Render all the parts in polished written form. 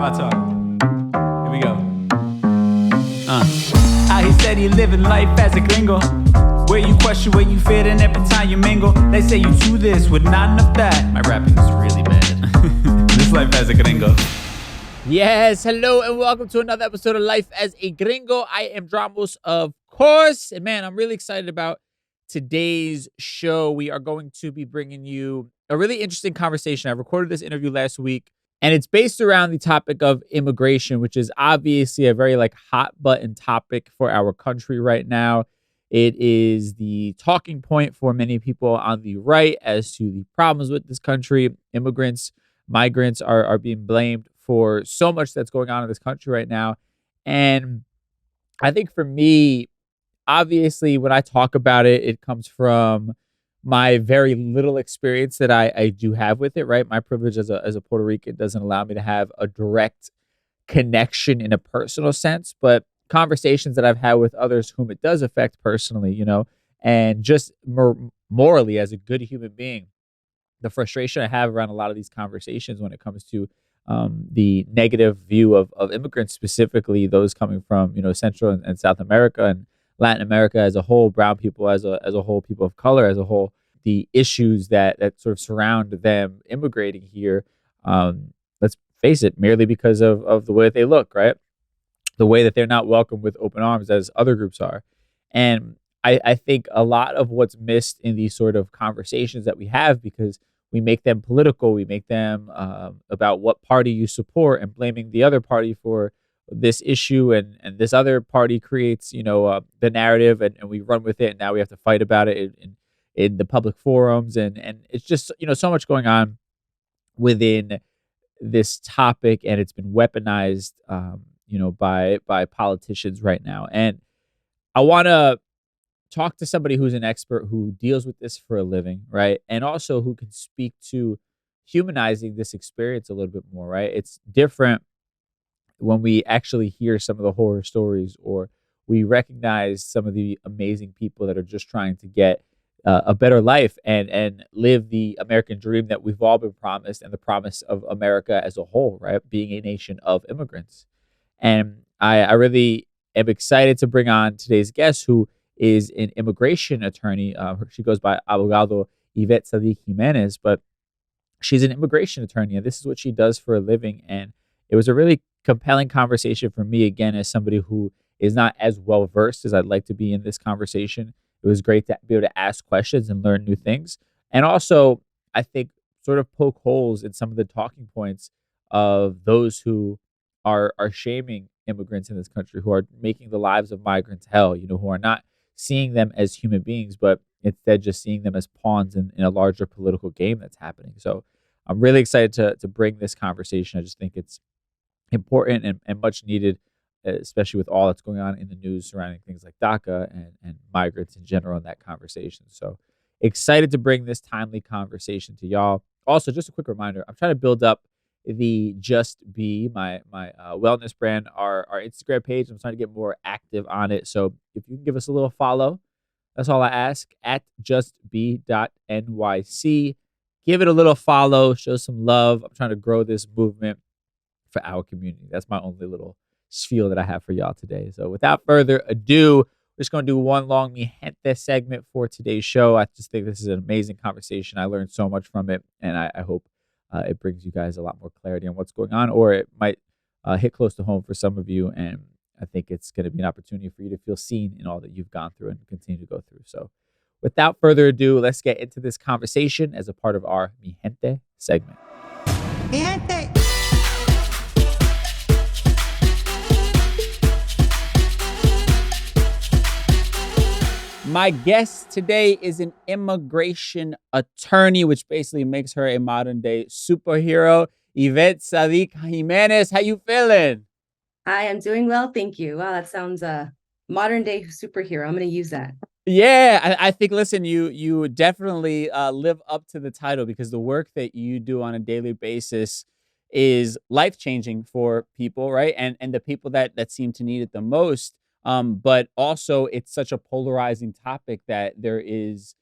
my talk. Here we go. How he said he living life as a gringo, where you question where you fit in every time you mingle. They say you do this with not enough that. My rapping is really bad. This life as a gringo. Yes, hello and welcome to another episode of Life as a Gringo. I am Dramos, of course. And man, I'm really excited about today's show. We are going to be bringing you a really interesting conversation. I recorded this interview last week, and it's based around the topic of immigration, which is obviously a very hot button topic for our country right now. It is the talking point for many people on the right as to the problems with this country. Immigrants, migrants are being blamed for so much that's going on in this country right now. And I think for me, obviously, when I talk about it, it comes from my very little experience that I do have with it, right? My privilege as a Puerto Rican doesn't allow me to have a direct connection in a personal sense, but conversations that I've had with others whom it does affect personally, and just morally as a good human being, the frustration I have around a lot of these conversations when it comes to the negative view of immigrants, specifically those coming from, Central and South America and Latin America as a whole, brown people as a whole, people of color as a whole, the issues that sort of surround them immigrating here. Let's face it, merely because of the way that they look, right? The way that they're not welcome with open arms as other groups are. And I think a lot of what's missed in these sort of conversations that we have, because we make them political, we make them about what party you support and blaming the other party for this issue, and this other party creates, the narrative, and we run with it, and now we have to fight about it in the public forums, and it's just, so much going on within this topic, and it's been weaponized, by politicians right now. And I want to talk to somebody who's an expert who deals with this for a living, right? And also who can speak to humanizing this experience a little bit more, right? It's different when we actually hear some of the horror stories, or we recognize some of the amazing people that are just trying to get a better life and live the American dream that we've all been promised, and the promise of America as a whole, right? Being a nation of immigrants. And I really am excited to bring on today's guest, who is an immigration attorney. She goes by Abogada Yvette Saddik Jimenez, but she's an immigration attorney, and this is what she does for a living. And it was a really compelling conversation for me, again, as somebody who is not as well versed as I'd like to be in this conversation. It was great to be able to ask questions and learn new things. And also, I think, sort of poke holes in some of the talking points of those who are shaming immigrants in this country, who are making the lives of migrants hell, who are not seeing them as human beings, but instead just seeing them as pawns in a larger political game that's happening. So I'm really excited to bring this conversation. I just think it's important and much needed, especially with all that's going on in the news surrounding things like DACA and migrants in general in that conversation. So excited to bring this timely conversation to y'all. Also, just a quick reminder, I'm trying to build up the Just Be, my wellness brand, our Instagram page. I'm trying to get more active on it. So if you can give us a little follow, that's all I ask, at justbe.nyc. Give it a little follow, show some love. I'm trying to grow this movement for our community. That's my only little spiel that I have for y'all today. So without further ado, we're just going to do one long Mi Gente segment for today's show. I just think this is an amazing conversation. I learned so much from it, and I hope it brings you guys a lot more clarity on what's going on, or it might hit close to home for some of you. And I think it's going to be an opportunity for you to feel seen in all that you've gone through and continue to go through. So without further ado, let's get into this conversation as a part of our Mi Gente segment. Mi Gente. My guest today is an immigration attorney, which basically makes her a modern day superhero. Yvette Saddik Jimenez, how you feeling? I am doing well, thank you. Wow, that sounds modern day superhero. I'm going to use that. Yeah, I think, listen, you definitely live up to the title, because the work that you do on a daily basis is life-changing for people, right? And the people that seem to need it the most. But also, it's such a polarizing topic that there is,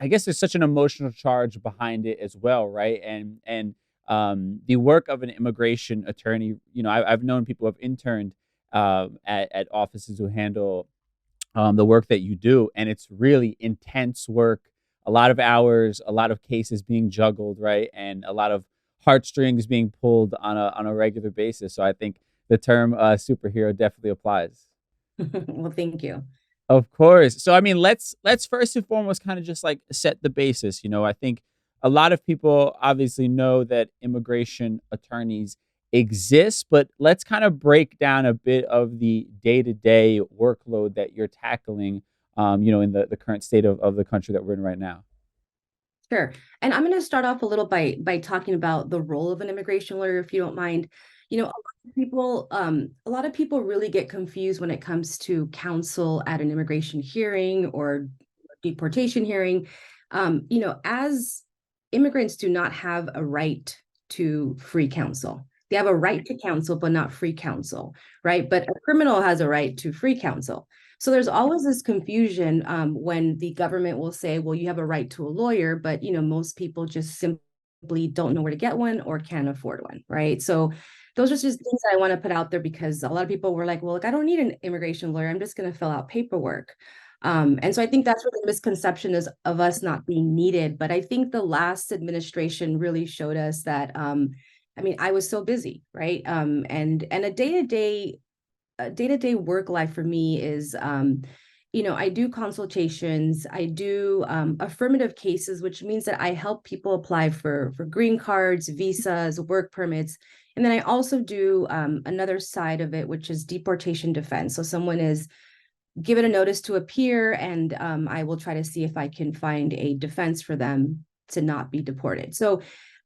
I guess there's such an emotional charge behind it as well, right? And the work of an immigration attorney. I've known people who have interned at offices who handle the work that you do, and it's really intense work. A lot of hours, a lot of cases being juggled, right, and a lot of heartstrings being pulled on a regular basis. So I think the term superhero definitely applies. Well, thank you. Of course. So I mean, let's first and foremost kind of just like set the basis. I think a lot of people obviously know that immigration attorneys exist, but let's kind of break down a bit of the day-to-day workload that you're tackling, in the current state of the country that we're in right now. Sure. And I'm going to start off a little by talking about the role of an immigration lawyer, if you don't mind. A lot of people really get confused when it comes to counsel at an immigration hearing or deportation hearing. As immigrants do not have a right to free counsel. They have a right to counsel, but not free counsel, right? But a criminal has a right to free counsel. So there's always this confusion when the government will say, well, you have a right to a lawyer, but most people just simply don't know where to get one or can't afford one, right? So those are just things I want to put out there because a lot of people were like, well, look, I don't need an immigration lawyer. I'm just going to fill out paperwork. And so I think that's where the misconception is of us not being needed. But I think the last administration really showed us that, I was so busy, right? And a day-to-day work life for me is, I do consultations, I do affirmative cases, which means that I help people apply for green cards, visas, work permits. And then I also do another side of it, which is deportation defense. So someone is given a notice to appear, and I will try to see if I can find a defense for them to not be deported. So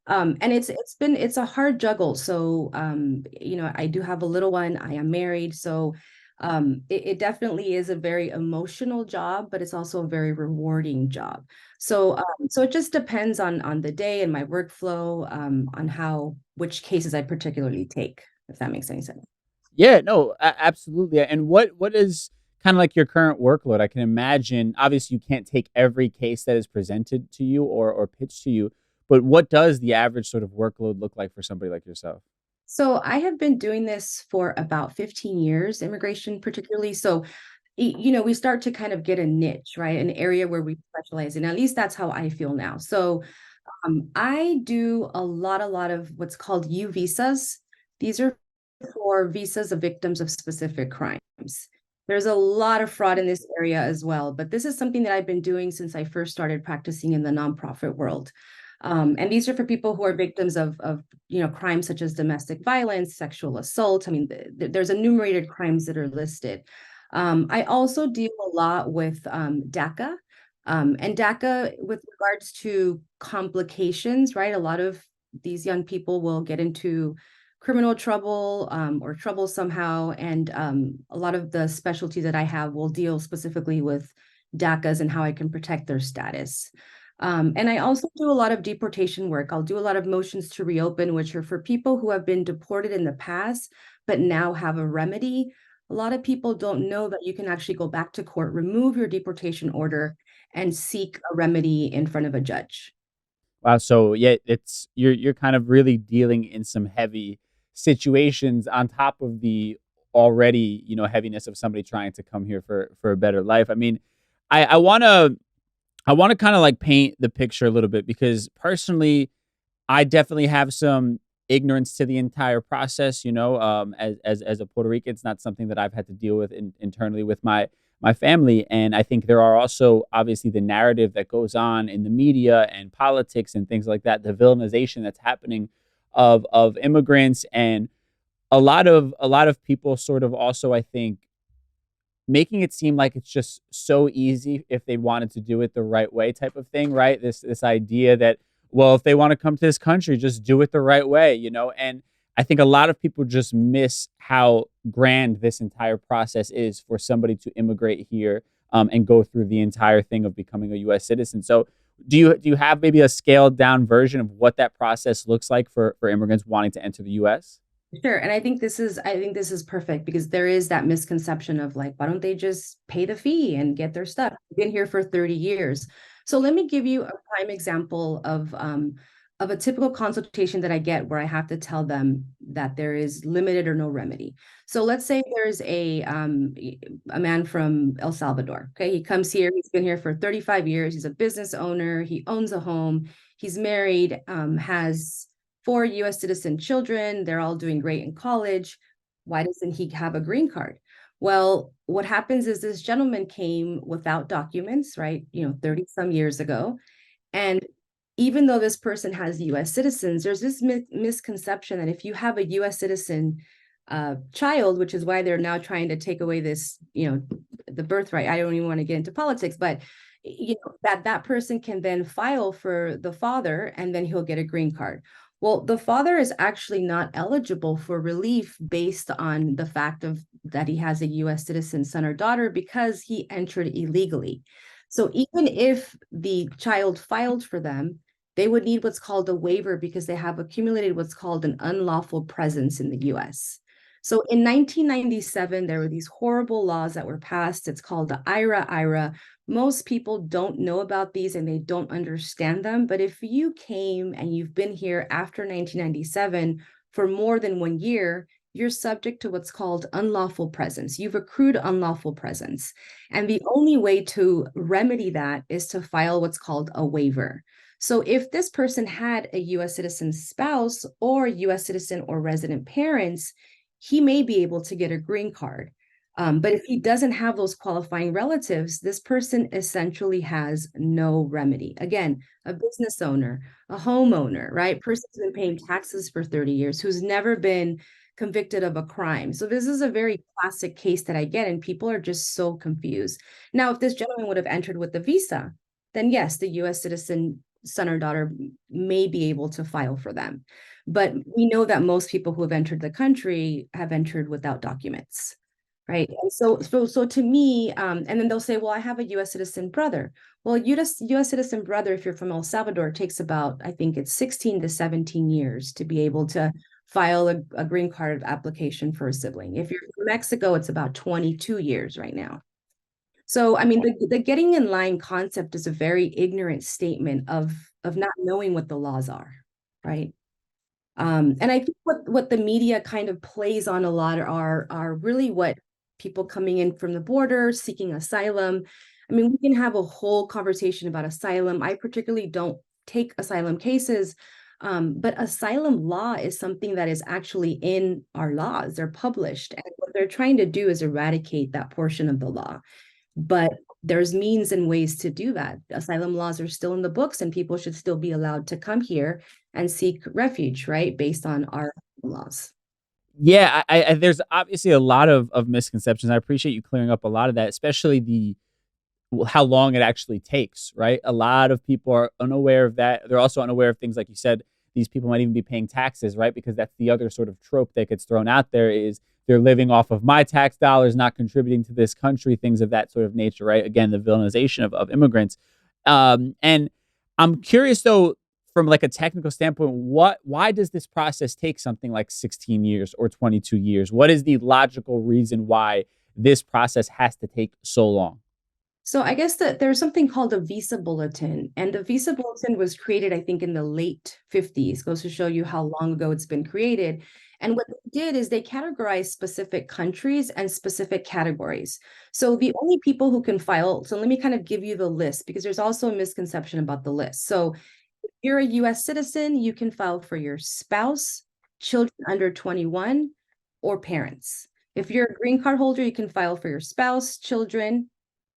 and it's a hard juggle. So I do have a little one. I am married. So it definitely is a very emotional job, but it's also a very rewarding job. So so it just depends on the day and my workflow, on which cases I particularly take, if that makes any sense. Yeah, no, absolutely. And what is kind of like your current workload? I can imagine, obviously, you can't take every case that is presented to you or pitched to you, but what does the average sort of workload look like for somebody like yourself? So I have been doing this for about 15 years, immigration particularly. So, we start to kind of get a niche, right? An area where we specialize in. At least that's how I feel now. So I do a lot of what's called U visas. These are for visas of victims of specific crimes. There's a lot of fraud in this area as well, but this is something that I've been doing since I first started practicing in the nonprofit world. And these are for people who are victims of crimes such as domestic violence, sexual assault. I mean, there's enumerated crimes that are listed. I also deal a lot with DACA. And DACA, with regards to complications, right? A lot of these young people will get into criminal trouble or trouble somehow. And a lot of the specialties that I have will deal specifically with DACAs and how I can protect their status. And I also do a lot of deportation work. I'll do a lot of motions to reopen, which are for people who have been deported in the past, but now have a remedy. A lot of people don't know that you can actually go back to court, remove your deportation order, and seek a remedy in front of a judge. Wow. So yeah, you're kind of really dealing in some heavy situations on top of the already, heaviness of somebody trying to come here for a better life. I mean, I want to kind of like paint the picture a little bit because personally, I definitely have some ignorance to the entire process. As a Puerto Rican, it's not something that I've had to deal with internally with my family, and I think there are also obviously the narrative that goes on in the media and politics and things like that, the villainization that's happening of immigrants, and a lot of people sort of also, I think, making it seem like it's just so easy if they wanted to do it the right way type of thing, right? This idea that, well, if they want to come to this country, just do it the right way. And I think a lot of people just miss how grand this entire process is for somebody to immigrate here and go through the entire thing of becoming a U.S. citizen. So do you have maybe a scaled down version of what that process looks like for immigrants wanting to enter the U.S.? Sure. And I think this is perfect because there is that misconception of like, why don't they just pay the fee and get their stuff? I've been here for 30 years. So let me give you a prime example of of a typical consultation that I get where I have to tell them that there is limited or no remedy. So let's say there's a man from El Salvador. Okay, he comes here. He's been here for 35 years. He's a business owner. He owns a home. He's married. Has 4 U.S. citizen children. They're all doing great in college. Why doesn't he have a green card? Well, what happens is this gentleman came without documents, right? 30 some years ago. And even though this person has US citizens, there's this misconception that if you have a US citizen child, which is why they're now trying to take away this, the birthright. I don't even want to get into politics, but that person can then file for the father and then he'll get a green card. Well, the father is actually not eligible for relief based on the fact that he has a US citizen son or daughter because he entered illegally. So even if the child filed for them, they would need what's called a waiver because they have accumulated what's called an unlawful presence in the US. So in 1997, there were these horrible laws that were passed. It's called the Ira Ira. Most people don't know about these and they don't understand them. But if you came and you've been here after 1997 for more than 1 year, you're subject to what's called unlawful presence. You've accrued unlawful presence. And the only way to remedy that is to file what's called a waiver. So if this person had a US citizen spouse or US citizen or resident parents, he may be able to get a green card. But if he doesn't have those qualifying relatives, this person essentially has no remedy. Again, a business owner, a homeowner, right? Person's been paying taxes for 30 years, who's never been convicted of a crime. So this is a very classic case that I get, and people are just so confused. Now, if this gentleman would have entered with the visa, then yes, the US citizen son or daughter may be able to file for them. But we know that most people who have entered the country have entered without documents, right? And so to me, and then they'll say, well, I have a US citizen brother. Well, US citizen brother, if you're from El Salvador, takes about, I think it's 16 to 17 years to be able to file a green card application for a sibling. If you're from Mexico, it's about 22 years right now. So, I mean, the getting in line concept is a very ignorant statement of not knowing what the laws are, right? And I think what the media kind of plays on a lot are really what people coming in from the border, seeking asylum. I mean, we can have a whole conversation about asylum. I particularly don't take asylum cases, but asylum law is something that is actually in our laws. They're published, and what they're trying to do is eradicate that portion of the law. But there's means and ways to do that. Asylum laws are still in the books, and people should still be allowed to come here and seek refuge, right? Based on our laws. Yeah, I there's obviously a lot of misconceptions. I appreciate you clearing up a lot of that, especially how long it actually takes, right? A lot of people are unaware of that. They're also unaware of things like you said. These people might even be paying taxes, right? Because that's the other sort of trope that gets thrown out there is they're living off of my tax dollars, not contributing to this country, things of that sort of nature, right? Again, the villainization of immigrants. And I'm curious though, from like a technical standpoint, why does this process take something like 16 years or 22 years? What is the logical reason why this process has to take so long? So I guess that there's something called a visa bulletin, and the visa bulletin was created, I think, in the late 50s. Goes to show you how long ago it's been created. And what they did is they categorized specific countries and specific categories. So the only people who can file, so let me kind of give you the list because there's also a misconception about the list. So if you're a US citizen, you can file for your spouse, children under 21, or parents. If you're a green card holder, you can file for your spouse, children,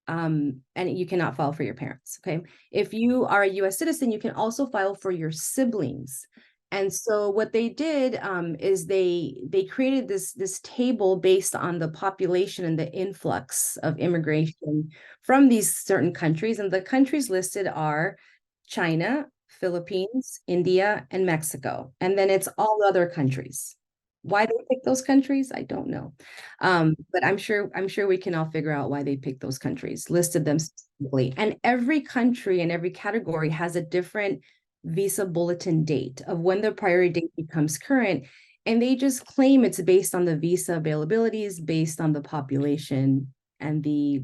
and you cannot file for your parents, okay? If you are a US citizen, you can also file for your siblings. And so what they did is they created this table based on the population and the influx of immigration from these certain countries. And the countries listed are China, Philippines, India, and Mexico. And then it's all other countries. Why they pick those countries, I don't know. But I'm sure we can all figure out why they picked those countries, listed them specifically. And every country and every category has a different visa bulletin date of when the priority date becomes current. And they just claim it's based on the visa availabilities, based on the population and the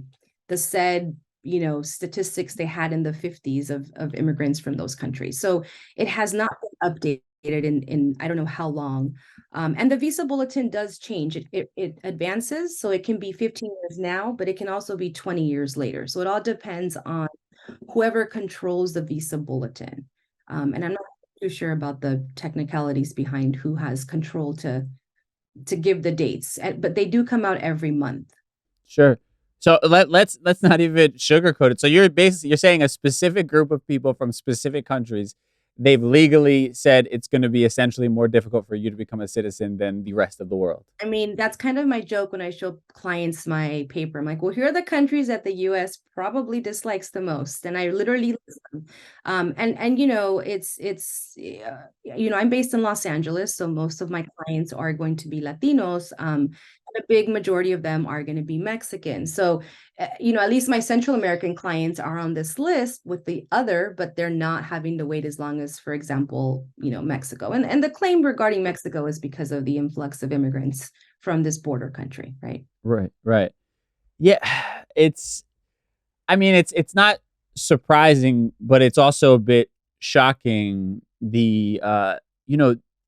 said statistics they had in the 50s of immigrants from those countries. So it has not been updated in I don't know how long. And the visa bulletin does change. It advances, so it can be 15 years now, but it can also be 20 years later. So it all depends on whoever controls the visa bulletin. And I'm not too sure about the technicalities behind who has control to give the dates, but they do come out every month. Sure. So let's not even sugarcoat it. So you're saying a specific group of people from specific countries, they've legally said it's going to be essentially more difficult for you to become a citizen than the rest of the world. I mean, that's kind of my joke when I show clients my paper. I'm like, well, here are the countries that the US probably dislikes the most. And I literally list them. And I'm based in Los Angeles, so most of my clients are going to be Latinos. And a big majority of them are going to be Mexican. So, at least my Central American clients are on this list with the other, but they're not having to wait as long as, for example, Mexico. And the claim regarding Mexico is because of the influx of immigrants from this border country, right? Right. Yeah, it's not surprising, but it's also a bit shocking.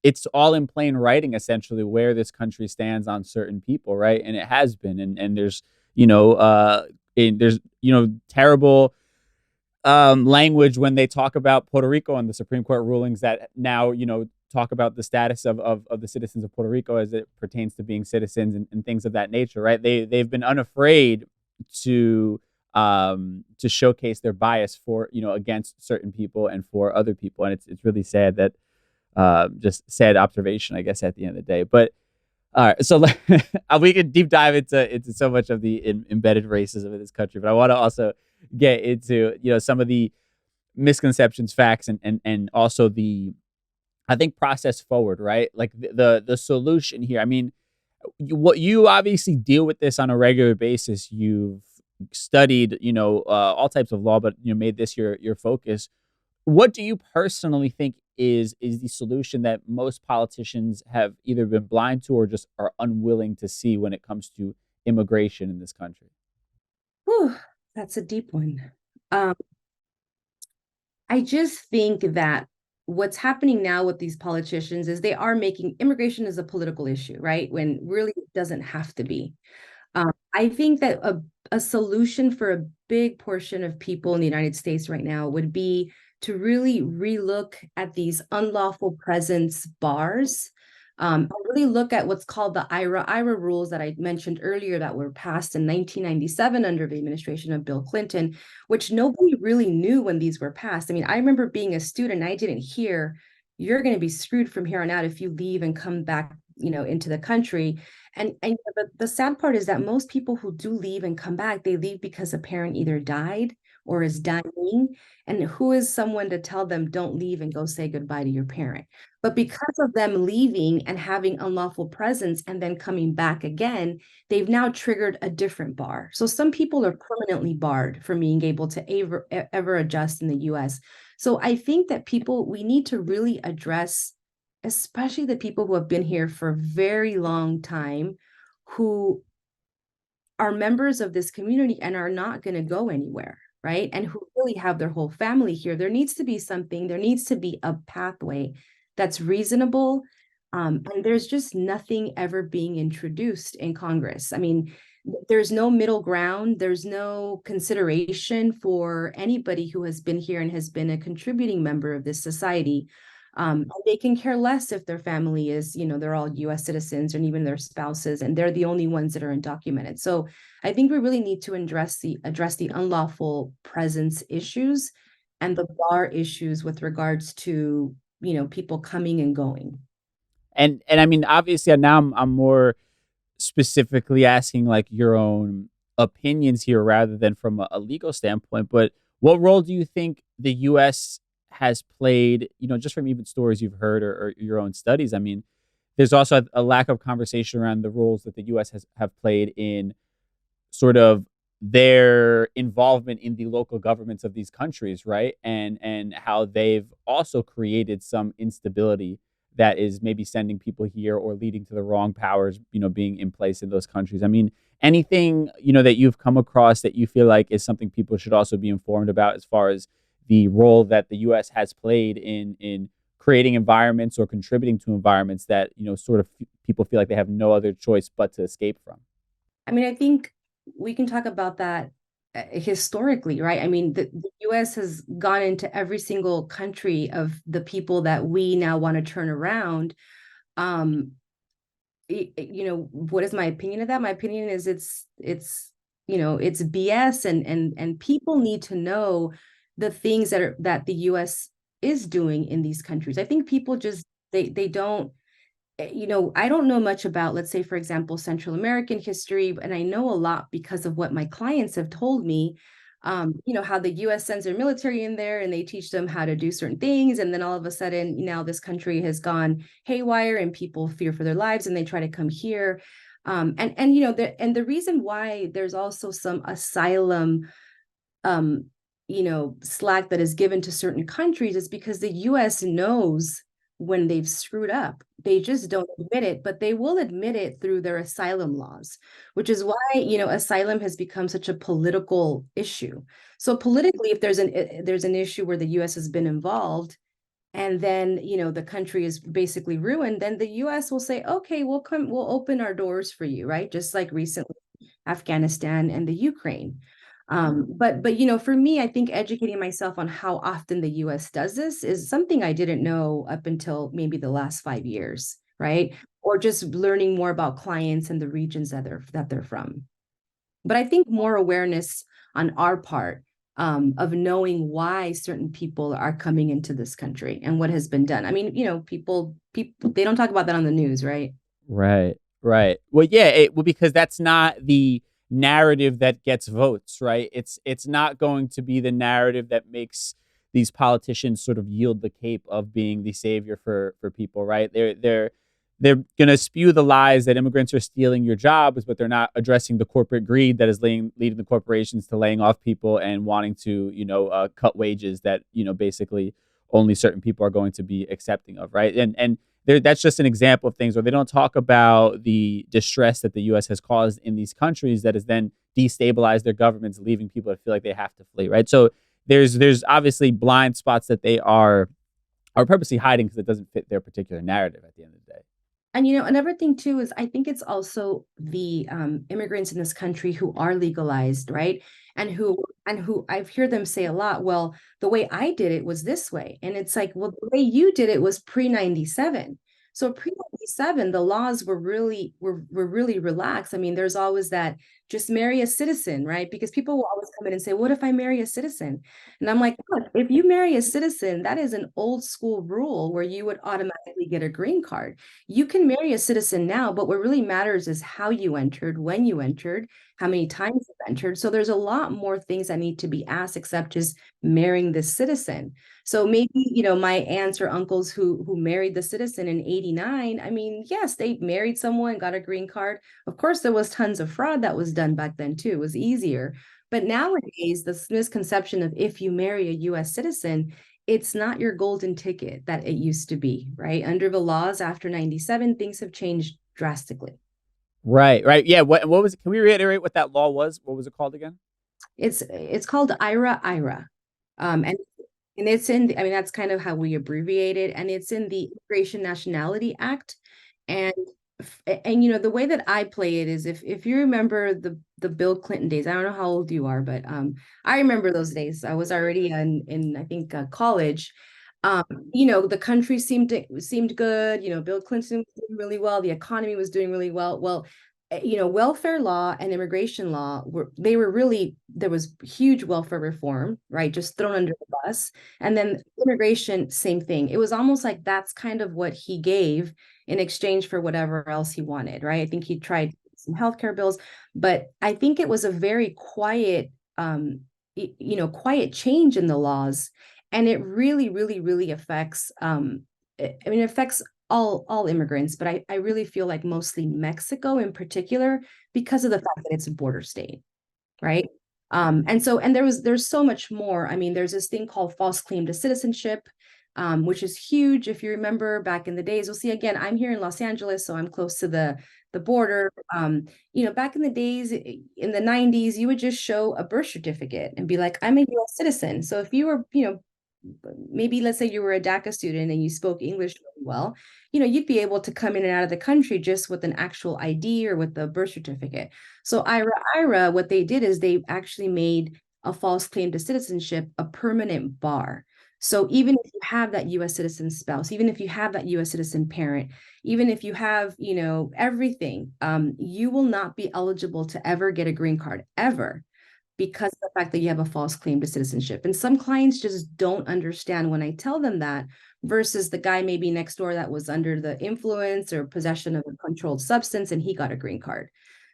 It's all in plain writing, essentially, where this country stands on certain people, right? And it has been, and there's terrible language when they talk about Puerto Rico and the Supreme Court rulings that now talk about the status of the citizens of Puerto Rico as it pertains to being citizens and things of that nature, right? They've been unafraid to showcase their bias for against certain people and for other people, and it's really sad that just sad observation, I guess, at the end of the day. But all right, so we could deep dive into so much of the embedded racism in this country, but I want to also get into some of the misconceptions, facts, and also the, I think, process forward, right? Like the solution here. I mean, what you obviously deal with this on a regular basis. You've studied all types of law, but made this your focus. What do you personally think is the solution that most politicians have either been blind to or just are unwilling to see when it comes to immigration in this country? Whew, that's a deep one. I just think that what's happening now with these politicians is they are making immigration as a political issue, right? When really it doesn't have to be. I think that a solution for a big portion of people in the United States right now would be to really relook at these unlawful presence bars, really look at what's called the Ira Ira rules that I mentioned earlier that were passed in 1997 under the administration of Bill Clinton, which nobody really knew when these were passed. I mean, I remember being a student, I didn't hear, you're going to be screwed from here on out if you leave and come back, into the country. And the sad part is that most people who do leave and come back, they leave because a parent either died or is dying. And who is someone to tell them don't leave and go say goodbye to your parent? But because of them leaving and having unlawful presence and then coming back again, they've now triggered a different bar. So some people are permanently barred from being able to ever adjust in the US. So I think that we need to really address, especially the people who have been here for a very long time, who are members of this community and are not going to go anywhere, right? And who really have their whole family here. There needs to be a pathway that's reasonable. And there's just nothing ever being introduced in Congress. I mean, there's no middle ground. There's no consideration for anybody who has been here and has been a contributing member of this society. They can care less if their family is, they're all US citizens and even their spouses, and they're the only ones that are undocumented. So I think we really need to address the unlawful presence issues and the bar issues with regards to, people coming and going. And I mean, obviously now I'm more specifically asking like your own opinions here rather than from a legal standpoint. But what role do you think the U.S. has played, just from even stories you've heard or your own studies? I mean, there's also a lack of conversation around the roles that the U.S. have played in sort of their involvement in the local governments of these countries, right? And how they've also created some instability that is maybe sending people here or leading to the wrong powers, being in place in those countries. I mean, anything, that you've come across that you feel like is something people should also be informed about as far as the role that the U.S. has played in creating environments or contributing to environments that, sort of people feel like they have no other choice but to escape from. I mean, I think we can talk about that historically, right? I mean, the US has gone into every single country of the people that we now want to turn around. What is my opinion of that? My opinion is it's BS, and people need to know the things that the US is doing in these countries. I think people just they don't, I don't know much about, let's say, for example, Central American history, and I know a lot because of what my clients have told me. How the US sends their military in there and they teach them how to do certain things. And then all of a sudden, now this country has gone haywire and people fear for their lives and they try to come here. The reason why there's also some asylum, slack that is given to certain countries is because the US knows when they've screwed up. They just don't admit it, but they will admit it through their asylum laws, which is why, asylum has become such a political issue. So politically, if there's an issue where the US has been involved, and then, the country is basically ruined, then the US will say, okay, we'll open our doors for you, right? Just like recently, Afghanistan and the Ukraine. But for me, I think educating myself on how often the US does this is something I didn't know up until maybe the last 5 years, right? Or just learning more about clients and the regions that they're from. But I think more awareness on our part, of knowing why certain people are coming into this country and what has been done. I mean, people they don't talk about that on the news, right? Right. Well, yeah, because that's not the narrative that gets votes, right? It's not going to be the narrative that makes these politicians sort of yield the cape of being the savior for people, right? They're going to spew the lies that immigrants are stealing your jobs, but they're not addressing the corporate greed that is leading the corporations to laying off people and wanting to, cut wages that, basically only certain people are going to be accepting of, right? And that's just an example of things where they don't talk about the distress that the U.S. has caused in these countries that has then destabilized their governments, leaving people to feel like they have to flee, right? So there's obviously blind spots that they are purposely hiding because it doesn't fit their particular narrative at the end of the day. And another thing too is I think it's also the immigrants in this country who are legalized, right? And who I've heard them say a lot, well, the way I did it was this way. And it's like, well, the way you did it was pre-97. So pre-97, the laws were really relaxed. I mean, there's always that just marry a citizen, right? Because people will always come in and say, what if I marry a citizen? And I'm like, look, if you marry a citizen, that is an old school rule where you would automatically get a green card. You can marry a citizen now, but what really matters is how you entered, when you entered, how many times you entered. So there's a lot more things that need to be asked except just marrying this citizen. So maybe, my aunts or uncles who married the citizen in 89, I mean, yes, they married someone, got a green card. Of course, there was tons of fraud that was done back then too. It was easier. But nowadays, this misconception of if you marry a US citizen, it's not your golden ticket that it used to be, right? Under the laws after 97, things have changed drastically. Right. Yeah. What was it? Can we reiterate what that law was? What was it called again? It's called Ira Ira. And it's in, I mean, that's kind of how we abbreviate it. And it's in the Immigration Nationality Act. And the way that I play it is if you remember the Bill Clinton days, I don't know how old you are, but I remember those days. I was already in I think college. The country seemed good. Bill Clinton was doing really well. The economy was doing really well. Well, welfare law and immigration law there was huge welfare reform, right? Just thrown under the bus. And then immigration, same thing. It was almost like that's kind of what he gave in exchange for whatever else he wanted, right? I think he tried some healthcare bills, but I think it was a very quiet, quiet change in the laws. And it really, really, really affects, it affects all immigrants, but I really feel like mostly Mexico in particular, because of the fact that it's a border state, right? And there's so much more. I mean, there's this thing called false claim to citizenship, which is huge. If you remember back in the days, we'll see again, I'm here in Los Angeles, so I'm close to the border. Back in the days in the 90s, you would just show a birth certificate and be like, I'm a US citizen. So if you were, maybe let's say you were a DACA student and you spoke English really well, you'd be able to come in and out of the country just with an actual ID or with a birth certificate. So Ira Ira, what they did is they actually made a false claim to citizenship a permanent bar. So even if you have that US citizen spouse, even if you have that US citizen parent, even if you have, everything, you will not be eligible to ever get a green card ever, because of the fact that you have a false claim to citizenship. And some clients just don't understand when I tell them that, versus the guy maybe next door that was under the influence or possession of a controlled substance and he got a green card.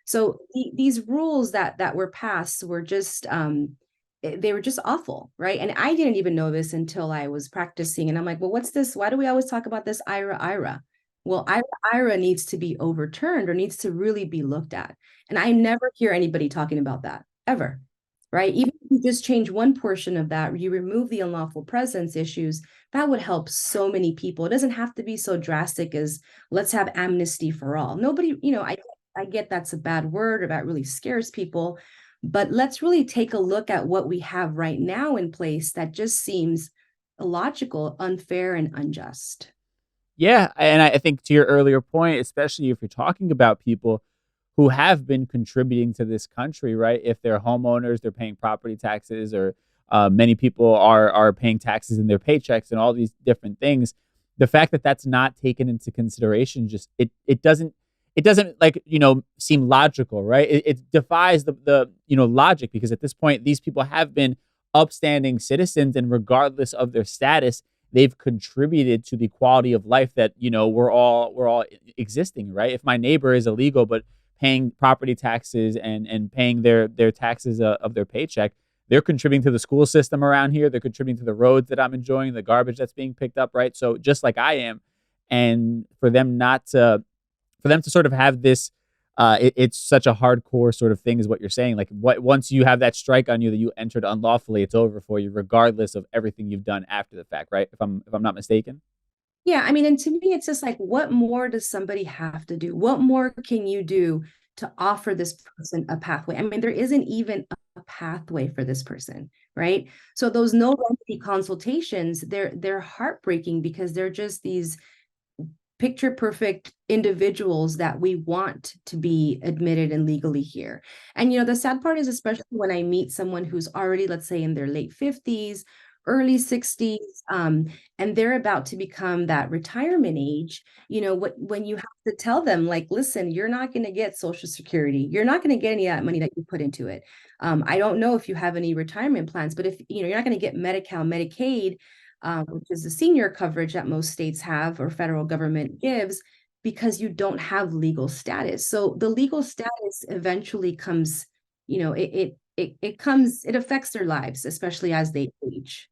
So these rules that were passed were just they were just awful, right? And I didn't even know this until I was practicing. And I'm like, well, what's this? Why do we always talk about this Ira Ira? Well, Ira Ira needs to be overturned or needs to really be looked at. And I never hear anybody talking about that ever, right? Even if you just change one portion of that, you remove the unlawful presence issues, that would help so many people. It doesn't have to be so drastic as let's have amnesty for all. Nobody, I get that's a bad word or that really scares people, but let's really take a look at what we have right now in place that just seems illogical, unfair, and unjust. Yeah, and I think to your earlier point, especially if you're talking about people who have been contributing to this country, right? If they're homeowners, they're paying property taxes, or many people are paying taxes in their paychecks and all these different things. The fact that that's not taken into consideration, just it doesn't like seem logical, right? It defies the logic, because at this point these people have been upstanding citizens, and regardless of their status, they've contributed to the quality of life that we're all existing, right? If my neighbor is illegal but paying property taxes and paying their taxes of their paycheck, they're contributing to the school system around here. They're contributing to the roads that I'm enjoying, the garbage that's being picked up, right? So just like I am, and for them to sort of have this, it's such a hardcore sort of thing, is what you're saying. Like, once you have that strike on you that you entered unlawfully, it's over for you, regardless of everything you've done after the fact, right? If I'm not mistaken. Yeah, I mean, and to me, it's just like, what more does somebody have to do? What more can you do to offer this person a pathway? I mean, there isn't even a pathway for this person, right? So those no remedy consultations, they're heartbreaking, because they're just these picture perfect individuals that we want to be admitted and legally here. And the sad part is, especially when I meet someone who's already, let's say, in their late 50s, early 60s, and they're about to become that retirement age, when you have to tell them, like, listen, you're not going to get Social Security, you're not going to get any of that money that you put into it. I don't know if you have any retirement plans, but if you're not going to get Medi-Cal, Medicaid, which is the senior coverage that most states have or federal government gives, because you don't have legal status. So the legal status eventually comes, it affects their lives, especially as they age.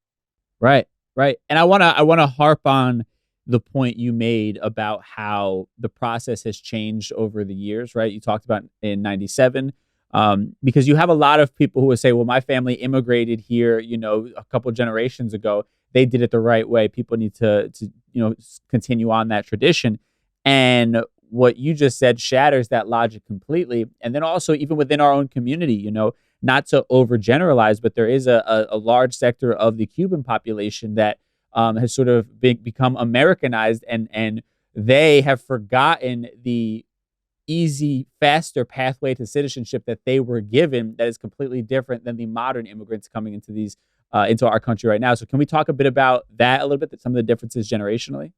Right, right. And I wanna harp on the point you made about how the process has changed over the years, right? You talked about in '97, because you have a lot of people who would say, "Well, my family immigrated here, a couple generations ago. They did it the right way. People need to continue on that tradition." And what you just said shatters that logic completely. And then also, even within our own community, not to overgeneralize, but there is a large sector of the Cuban population that has sort of become Americanized, and they have forgotten the easy, faster pathway to citizenship that they were given, that is completely different than the modern immigrants coming into our country right now. So can we talk a bit about that a little bit, that some of the differences generationally?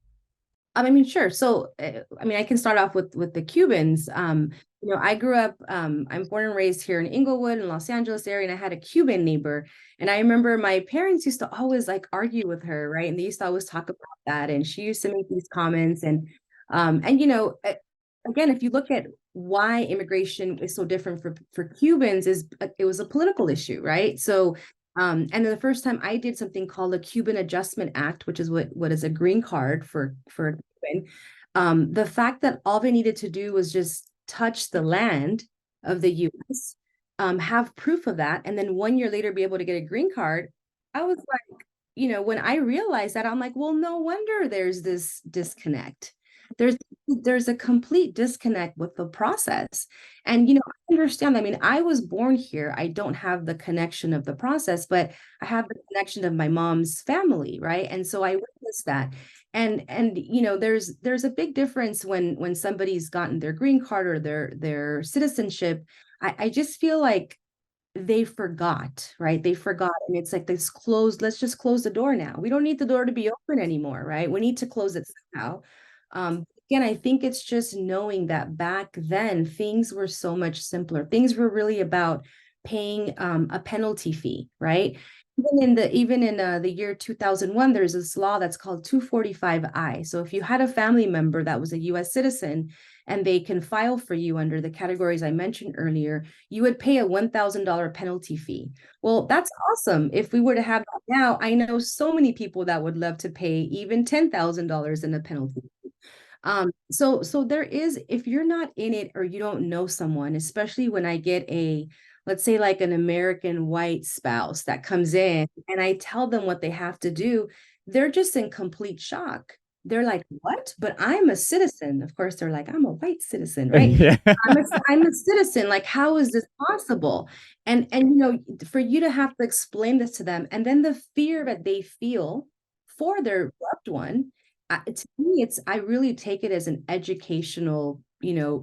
I mean, sure. So, I can start off with the Cubans. I grew up, I'm born and raised here in Inglewood in Los Angeles area, and I had a Cuban neighbor. And I remember my parents used to always like argue with her, right? And they used to always talk about that. And she used to make these comments. Again, if you look at why immigration is so different for Cubans, is it was a political issue, right? So, and then the first time I did something called the Cuban Adjustment Act, which is what is a green card for a Cuban. The fact that all they needed to do was just touch the land of the US, have proof of that, and then 1 year later be able to get a green card. I was like, when I realized that, I'm like, well, no wonder there's this disconnect. there's a complete disconnect with the process. And I understand. I mean, I was born here. I don't have the connection of the process, but I have the connection of my mom's family, right? And so I witnessed that. And there's a big difference when somebody's gotten their green card or their citizenship. I just feel like they forgot, right? They forgot. And it's like this closed, let's just close the door now. We don't need the door to be open anymore, right? We need to close it somehow. Again, I think it's just knowing that back then things were so much simpler. Things were really about paying a penalty fee, right? Even in the year 2001, there's this law that's called 245I. So if you had a family member that was a US citizen and they can file for you under the categories I mentioned earlier, you would pay a $1,000 penalty fee. Well, that's awesome. If we were to have that now, I know so many people that would love to pay even $10,000 in a penalty fee. So there is, if you're not in it or you don't know someone, especially when I get let's say like an American white spouse that comes in and I tell them what they have to do, they're just in complete shock. They're like, what? But I'm a citizen. Of course, they're like, I'm a white citizen, right? Yeah. I'm a citizen. Like, how is this possible? And for you to have to explain this to them, and then the fear that they feel for their loved one, to me, I really take it as an educational,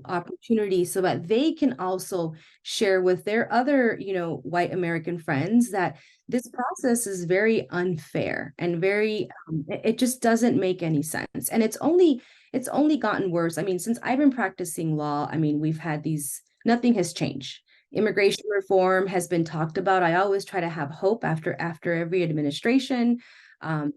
opportunity so that they can also share with their other, white American friends that this process is very unfair and very, it just doesn't make any sense. And it's only gotten worse. I mean, since I've been practicing law, I mean, we've had nothing has changed. Immigration reform has been talked about. I always try to have hope after every administration. And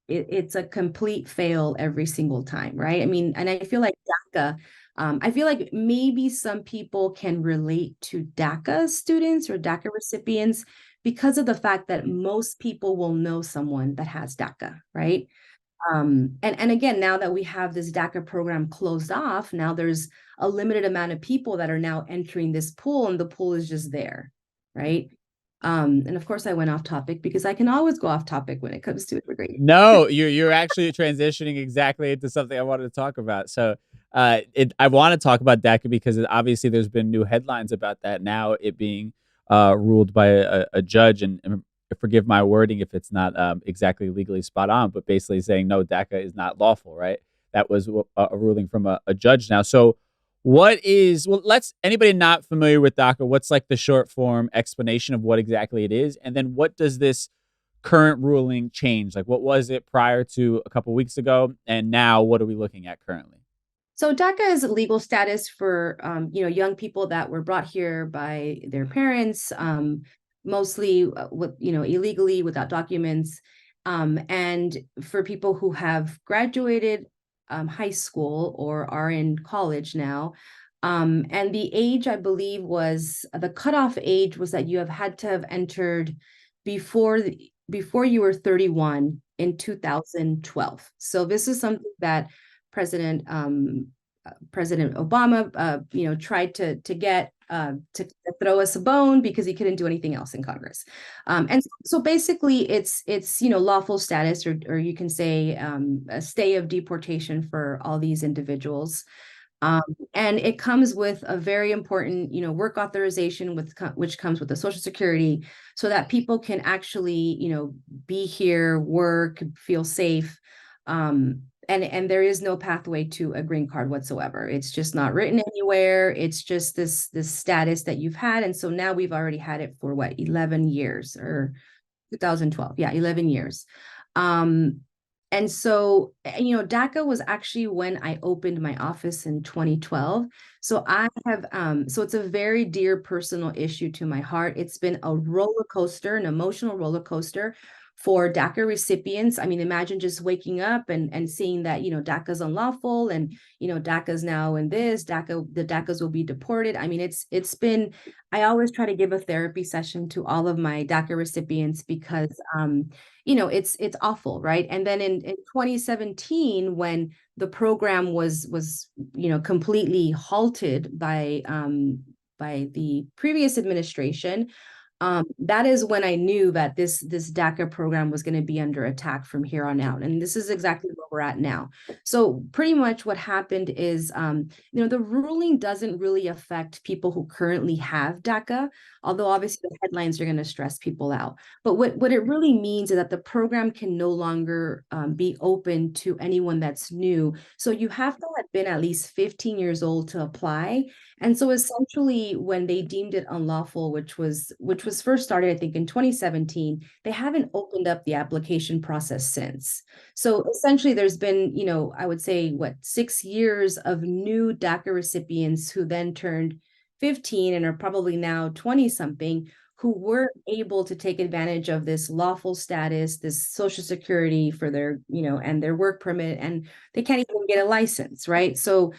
it's a complete fail every single time, right? I mean, and I feel like DACA, I feel like maybe some people can relate to DACA students or DACA recipients because of the fact that most people will know someone that has DACA, right? And again, now that we have this DACA program closed off, now there's a limited amount of people that are now entering this pool, and the pool is just there, right? And of course I went off topic because I can always go off topic when it comes to immigration. No, you're actually transitioning exactly into something I wanted to talk about. So I want to talk about DACA because obviously there's been new headlines about that now, it being ruled by a judge, and forgive my wording if it's not exactly legally spot on, but basically saying no, DACA is not lawful, right? That was a ruling from a judge now. So let's, anybody not familiar with DACA, what's like the short form explanation of what exactly it is? And then what does this current ruling change? Like, what was it prior to a couple weeks ago? And now what are we looking at currently? So DACA is a legal status for, young people that were brought here by their parents, mostly illegally without documents. And for people who have graduated high school or are in college now. And the age, I believe, the cutoff age was that you had to have entered before you were 31 in 2012. So this is something that President Obama, tried to get to throw us a bone because he couldn't do anything else in Congress. And so basically it's lawful status, or you can say a stay of deportation for all these individuals. And it comes with a very important, work authorization which comes with the Social Security, so that people can actually, be here, work, feel safe. And there is no pathway to a green card whatsoever. It's just not written anywhere. It's just this status that you've had. And so now we've already had it for 11 years, or 2012. Yeah, 11 years. And so, DACA was actually when I opened my office in 2012. So it's a very dear personal issue to my heart. It's been a roller coaster, an emotional roller coaster for DACA recipients. I mean, imagine just waking up and seeing that, DACA is unlawful, and, DACA is now in the DACAs will be deported. I mean, it's been, I always try to give a therapy session to all of my DACA recipients because, it's awful, right? And then in 2017, when the program was completely halted by the previous administration, that is when I knew that this DACA program was going to be under attack from here on out. And this is exactly where we're at now. So pretty much what happened is, the ruling doesn't really affect people who currently have DACA, although obviously the headlines are going to stress people out. But what it really means is that the program can no longer be open to anyone that's new. So you have to have been at least 15 years old to apply. And so essentially, when they deemed it unlawful, which was first started, I think, in 2017, they haven't opened up the application process since. So essentially, there's been, I would say, 6 years of new DACA recipients who then turned 15 and are probably now 20 something, who were able to take advantage of this lawful status, this Social Security for their, and their work permit, and they can't even get a license, right? So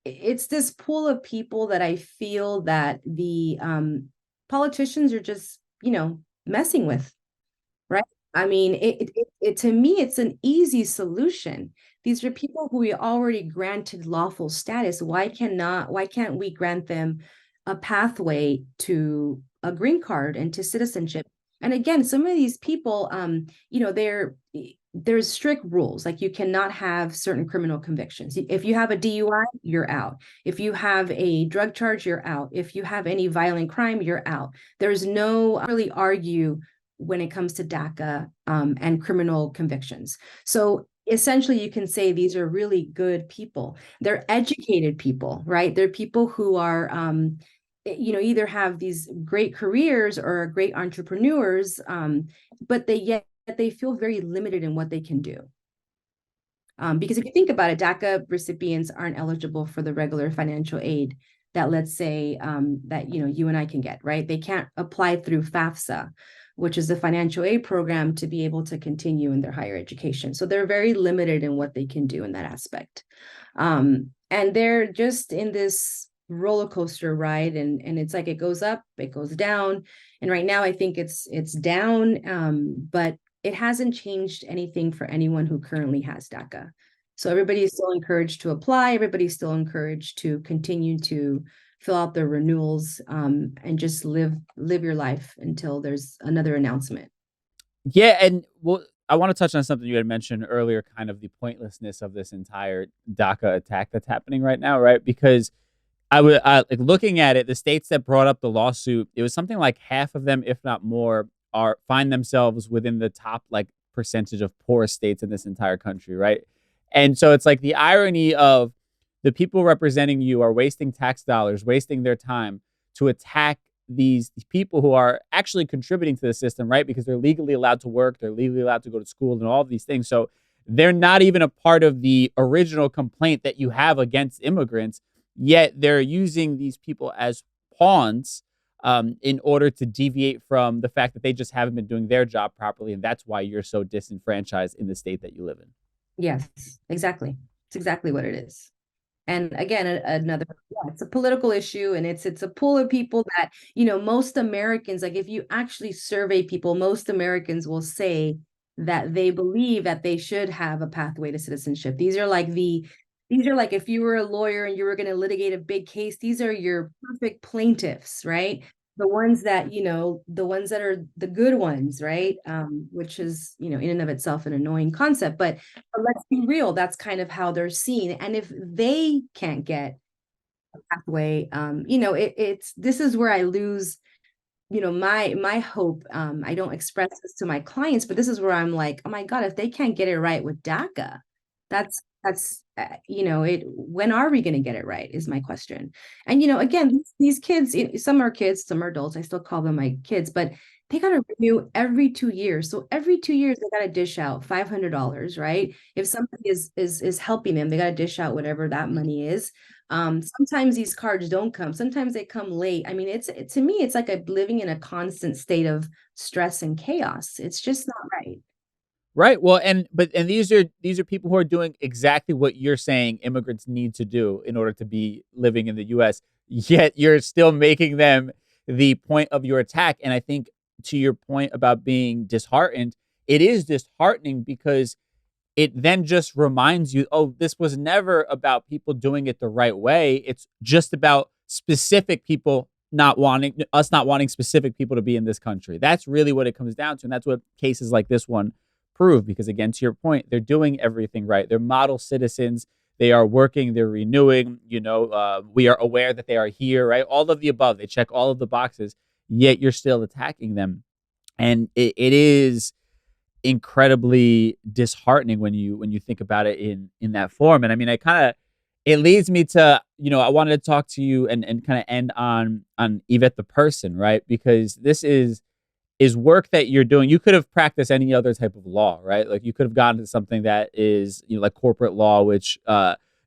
it's this pool of people that I feel that the politicians are just, messing with, right? I mean, it to me, it's an easy solution. These are people who we already granted lawful status. Why can't we grant them a pathway to a green card and to citizenship? And again, some of these people, there's strict rules. Like, you cannot have certain criminal convictions. If you have a DUI, you're out. If you have a drug charge, you're out. If you have any violent crime, you're out. There's no really argue when it comes to DACA and criminal convictions. So essentially, you can say these are really good people. They're educated people, right? They're people who are, either have these great careers or are great entrepreneurs, but they feel very limited in what they can do. Because if you think about it, DACA recipients aren't eligible for the regular financial aid that, let's say, that you and I can get, right? They can't apply through FAFSA, which is a financial aid program, to be able to continue in their higher education. So they're very limited in what they can do in that aspect. And they're just in this roller coaster ride, and it's like it goes up, it goes down. And right now I think it's down, but it hasn't changed anything for anyone who currently has DACA. So everybody is still encouraged to apply. Everybody's still encouraged to continue to fill out their renewals, and just live your life until there's another announcement. Yeah, and I want to touch on something you had mentioned earlier, kind of the pointlessness of this entire DACA attack that's happening right now, right? Because like looking at it, the states that brought up the lawsuit, it was something like half of them, if not more, find themselves within the top percentage of poor states in this entire country, right? And so it's like the irony of the people representing you are wasting tax dollars, wasting their time to attack these people who are actually contributing to the system, right? Because they're legally allowed to work, they're legally allowed to go to school and all of these things. So they're not even a part of the original complaint that you have against immigrants, yet they're using these people as pawns in order to deviate from the fact that they just haven't been doing their job properly. And that's why you're so disenfranchised in the state that you live in. Yes, exactly. It's exactly what it is. And again, it's a political issue, and it's a pool of people that, most Americans, like if you actually survey people, most Americans will say that they believe that they should have a pathway to citizenship. These are like if you were a lawyer and you were going to litigate a big case, these are your perfect plaintiffs, right? The ones that, the ones that are the good ones, right? Which is, in and of itself an annoying concept, but let's be real, that's kind of how they're seen. And if they can't get a pathway, this is where I lose, my hope. I don't express this to my clients, but this is where I'm like, oh my God, if they can't get it right with DACA, that's when are we going to get it right is my question. And again, these kids, some are kids, some are adults, I still call them my kids, but they got to renew every 2 years. So every 2 years they got to dish out $500, right? If somebody is helping them, they got to dish out whatever that money is. Sometimes these cards don't come, sometimes they come late. I mean, to me, it's like living in a constant state of stress and chaos. It's just not right. Right. Well, and these are people who are doing exactly what you're saying immigrants need to do in order to be living in the US. Yet you're still making them the point of your attack. And I think to your point about being disheartened, it is disheartening because it then just reminds you, oh, this was never about people doing it the right way. It's just about specific people not wanting specific people to be in this country. That's really what it comes down to. And that's what cases like this one prove, because again, to your point, they're doing everything right. They're model citizens. They are working, they're renewing, we are aware that they are here, right? All of the above. They check all of the boxes, yet you're still attacking them. And it is incredibly disheartening when you think about it in that form. And I mean, it leads me to, I wanted to talk to you and kind of end on Yvette the person, right? Because this is work that you're doing. You could have practiced any other type of law, right? Like you could have gotten to something that is, like corporate law, which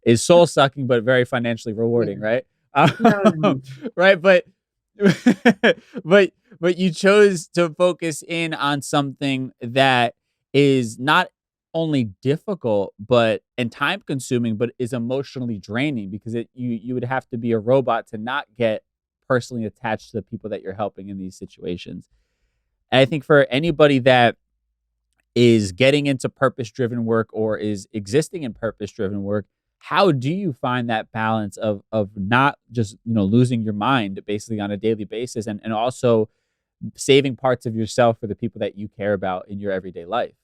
is soul sucking but very financially rewarding, Yeah. right? No. Right, but but you chose to focus in on something that is not only difficult and time consuming, but is emotionally draining, because you would have to be a robot to not get personally attached to the people that you're helping in these situations. And I think for anybody that is getting into purpose-driven work or is existing in purpose-driven work, how do you find that balance of not just, losing your mind basically on a daily basis, and also saving parts of yourself for the people that you care about in your everyday life?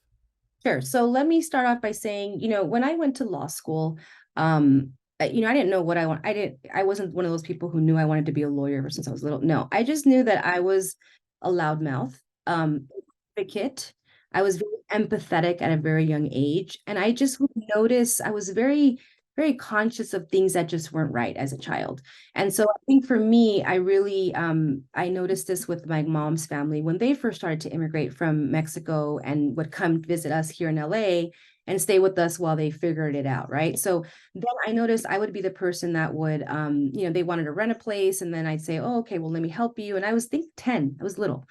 Sure. So let me start off by saying, when I went to law school, I didn't know what I want. I wasn't one of those people who knew I wanted to be a lawyer ever since I was little. No, I just knew that I was a loudmouth, advocate. I was very empathetic at a very young age. And I just would notice I was very, very conscious of things that just weren't right as a child. And so I think for me, I really, I noticed this with my mom's family when they first started to immigrate from Mexico and would come visit us here in LA and stay with us while they figured it out, right? So then I noticed I would be the person that would, they wanted to rent a place, and then I'd say, oh, okay, well, let me help you. And I was 10, I was little.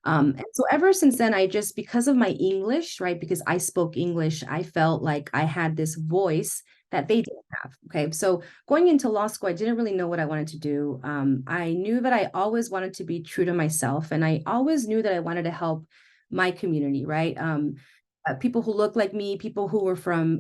And so ever since then, because of my English, right, because I spoke English, I felt like I had this voice that they didn't have. Okay. So going into law school, I didn't really know what I wanted to do. I knew that I always wanted to be true to myself. And I always knew that I wanted to help my community, right? People who look like me, people who were from,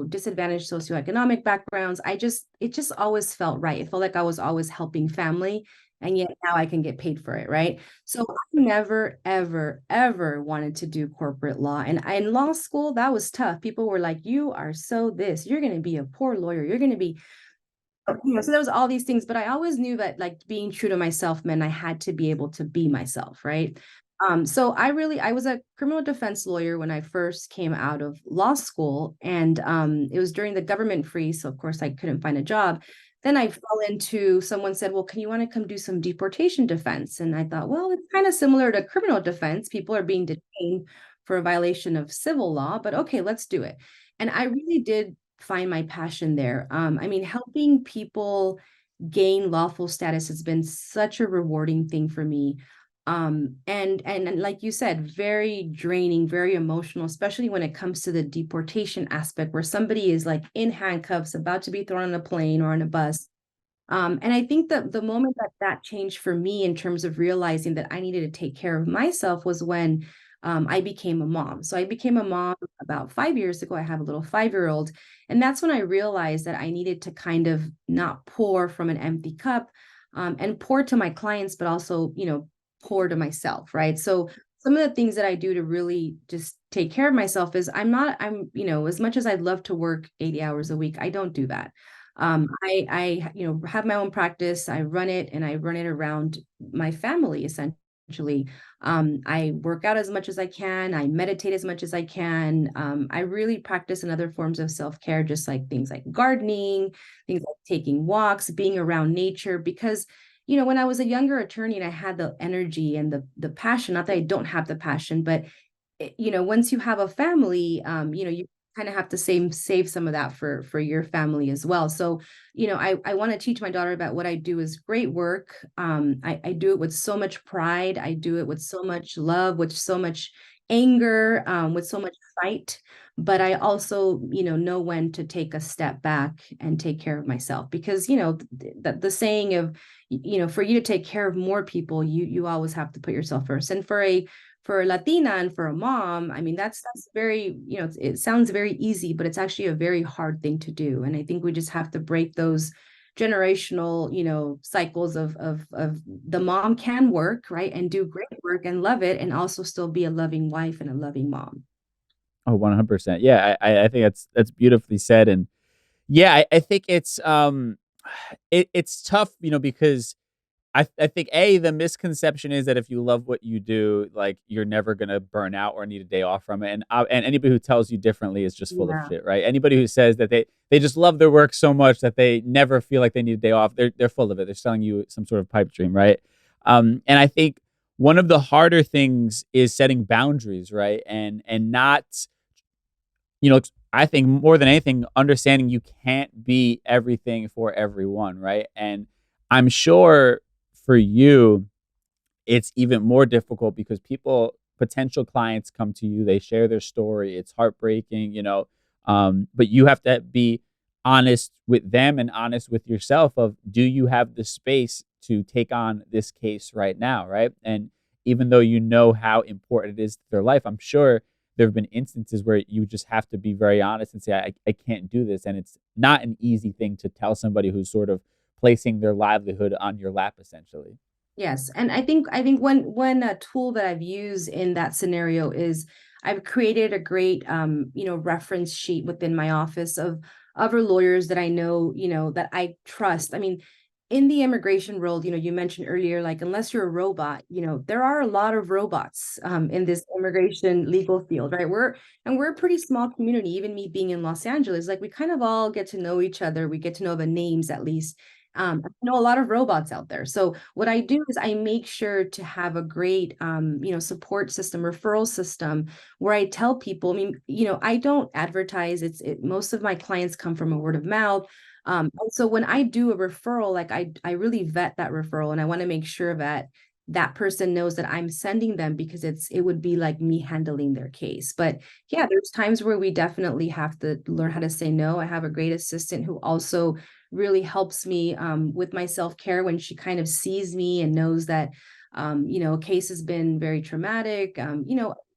disadvantaged socioeconomic backgrounds. It just always felt right. It felt like I was always helping family. And yet now I can get paid for it, right? So I never, ever, ever wanted to do corporate law. And in law school, that was tough. People were like, you are so this, you're going to be a poor lawyer. You're going to be, so there was all these things, but I always knew that like being true to myself meant I had to be able to be myself, right? So I was a criminal defense lawyer when I first came out of law school, and it was during the government freeze. So of course I couldn't find a job. Then I fell into, someone said, well, can you want to come do some deportation defense? And I thought, well, it's kind of similar to criminal defense. People are being detained for a violation of civil law, but okay, let's do it. And I really did find my passion there. Helping people gain lawful status has been such a rewarding thing for me. And like you said, very draining, very emotional, especially when it comes to the deportation aspect, where somebody is like in handcuffs, about to be thrown on a plane or on a bus. And I think that the moment that changed for me in terms of realizing that I needed to take care of myself was when I became a mom. So I became a mom about 5 years ago. I have a little 5-year-old. And that's when I realized that I needed to kind of not pour from an empty cup, and pour to my clients, but also, pour to myself, right? So some of the things that I do to really just take care of myself is as much as I'd love to work 80 hours a week, I don't do that. I have my own practice. I run it, and I run it around my family, essentially. I work out as much as I can. I meditate as much as I can. I really practice in other forms of self-care, just like things like gardening, things like taking walks, being around nature, because when I was a younger attorney and I had the energy and the passion, not that I don't have the passion, but once you have a family, you kind of have to save some of that for your family as well. So, I want to teach my daughter that what I do is great work. I do it with so much pride. I do it with so much love, with so much anger, with so much fight. But I also, know when to take a step back and take care of myself, because, the saying of, for you to take care of more people, you always have to put yourself first. And for a Latina and for a mom, that's very, it sounds very easy, but it's actually a very hard thing to do. And I think we just have to break those generational, cycles of the mom can work, right, and do great work and love it, and also still be a loving wife and a loving mom. Oh, 100%. Yeah, I think that's beautifully said. And yeah, I think it's tough, because I think the misconception is that if you love what you do, like, you're never gonna burn out or need a day off from it. And anybody who tells you differently is just full of Yeah. shit, right? Anybody who says that they just love their work so much that they never feel like they need a day off, they're full of it. They're selling you some sort of pipe dream, right? And I think one of the harder things is setting boundaries, right? And not, I think more than anything, understanding you can't be everything for everyone, right? And I'm sure for you, it's even more difficult because potential clients come to you, they share their story, it's heartbreaking, but you have to be honest with them and honest with yourself of, do you have the space to take on this case right now, right? And even though you know how important it is to their life, I'm sure there have been instances where you just have to be very honest and say, I can't do this. And it's not an easy thing to tell somebody who's sort of placing their livelihood on your lap, essentially. Yes, and I think one tool that I've used in that scenario is I've created a great reference sheet within my office of other lawyers that I know, that I trust. I mean, in the immigration world, you mentioned earlier, like, unless you're a robot, there are a lot of robots in this immigration legal field, right? We're a pretty small community. Even me being in Los Angeles, like, we kind of all get to know each other. We get to know the names at least. I know a lot of robots out there. So what I do is I make sure to have a great, support system, referral system, where I tell people, I mean, I don't advertise. Most of my clients come from a word of mouth. And so when I do a referral, like, I really vet that referral, and I want to make sure that that person knows that I'm sending them, because it would be like me handling their case. But yeah, there's times where we definitely have to learn how to say no. I have a great assistant who also really helps me with my self-care when she kind of sees me and knows that a case has been very traumatic.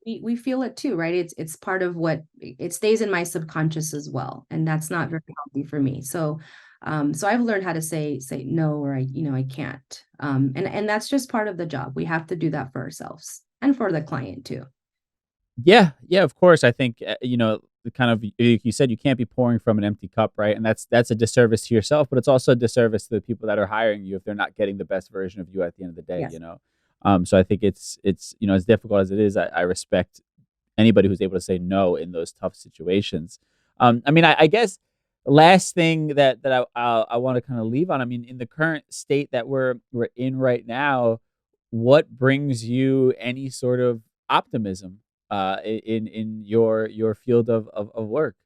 We feel it too, right? It's part of what it stays in my subconscious as well, and that's not very healthy for me. So I've learned how to say no, or I can't. And that's just part of the job. We have to do that for ourselves and for the client too. Yeah, yeah, of course. I think, the kind of, like you said, you can't be pouring from an empty cup, right? And that's a disservice to yourself, but it's also a disservice to the people that are hiring you if they're not getting the best version of you at the end of the day, Yes. So I think it's as difficult as it is, I respect anybody who's able to say no in those tough situations. I mean, I guess last thing that I want to kind of leave on. I mean, in the current state that we're in right now, what brings you any sort of optimism in your field of work?